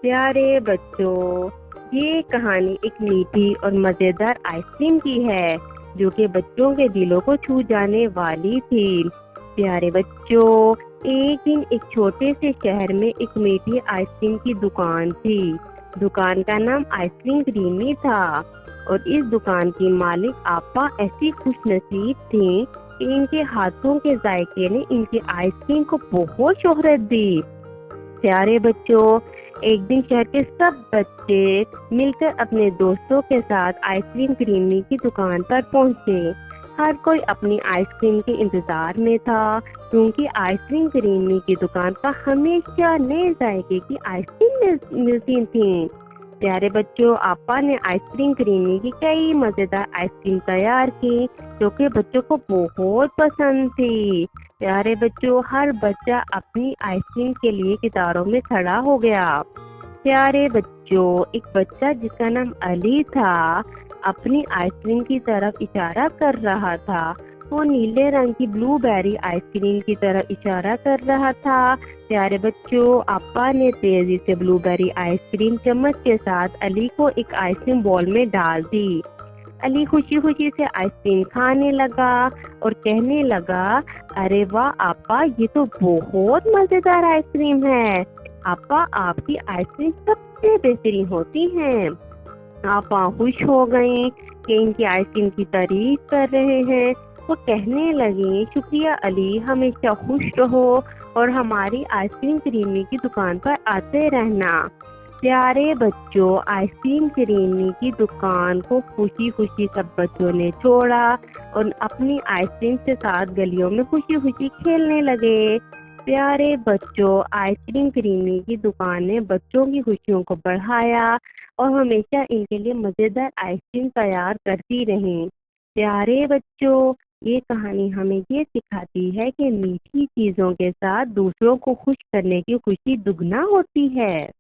پیارے بچوں، یہ کہانی ایک میٹھی اور مزیدار آئس کریم کی ہے جو کہ بچوں کے دلوں کو چھو جانے والی تھی۔ پیارے بچوں، ایک دن ایک چھوٹے سے شہر میں ایک میٹھی آئس کریم کی دکان تھی۔ دکان کا نام آئس کریم کریمی تھا اور اس دکان کی مالک آپا ایسی خوش نصیب تھیں کہ ان کے ہاتھوں کے ذائقے نے ان کی آئس کریم کو بہت شہرت دی۔ پیارے بچوں، ایک دن شہر کے سب بچے مل کر اپنے دوستوں کے ساتھ آئس کریم کریمی کی دکان پر پہنچے۔ ہر کوئی اپنی آئس کریم کے انتظار میں تھا کیونکہ آئس کریم کریمی کی دکان پر ہمیشہ نئے ذائقے کی آئس کریم ملتی تھیں۔ پیارے بچوں، آپا نے آئس کریم کریمی کی کئی مزیدار آئس کریم تیار کی جو کہ بچوں کو بہت پسند تھی۔ پیارے بچوں، ہر بچہ اپنی آئس کریم کے لیے قطاروں میں کھڑا ہو گیا۔ پیارے بچوں، ایک بچہ جس کا نام علی تھا اپنی آئس کریم کی طرف اشارہ کر رہا تھا۔ وہ نیلے رنگ کی بلو بیری آئس کریم کی طرف اشارہ کر رہا تھا۔ پیارے بچوں، آپا نے تیزی سے بلو بیری آئس کریم چمچ کے ساتھ علی کو ایک آئس کریم بول میں ڈال دی۔ علی خوشی خوشی سے آئس کریم کھانے لگا اور کہنے لگا، ارے واہ آپا، یہ تو بہت مزیدار آئس کریم ہے۔ آپا، آپ کی آئس کریم سب سے بہترین ہوتی ہیں۔ آپا خوش ہو گئیں کہ ان کی آئس کریم کی تعریف کر رہے ہیں۔ وہ کہنے لگیں، شکریہ علی، ہمیشہ خوش رہو اور ہماری آئس کریم کریمی کی دکان پر آتے رہنا۔ پیارے بچوں، آئس کریم کریمی کی دکان کو خوشی خوشی سب بچوں نے چھوڑا اور اپنی آئس کریم کے ساتھ گلیوں میں خوشی خوشی کھیلنے لگے۔ پیارے بچوں، آئس کریم کریمی کی دکان نے بچوں کی خوشیوں کو بڑھایا اور ہمیشہ ان کے لیے مزیدار آئس کریم تیار کرتی رہیں۔ پیارے بچوں، یہ کہانی ہمیں یہ سکھاتی ہے کہ میٹھی چیزوں کے ساتھ دوسروں کو خوش کرنے کی خوشی دگنا ہوتی ہے۔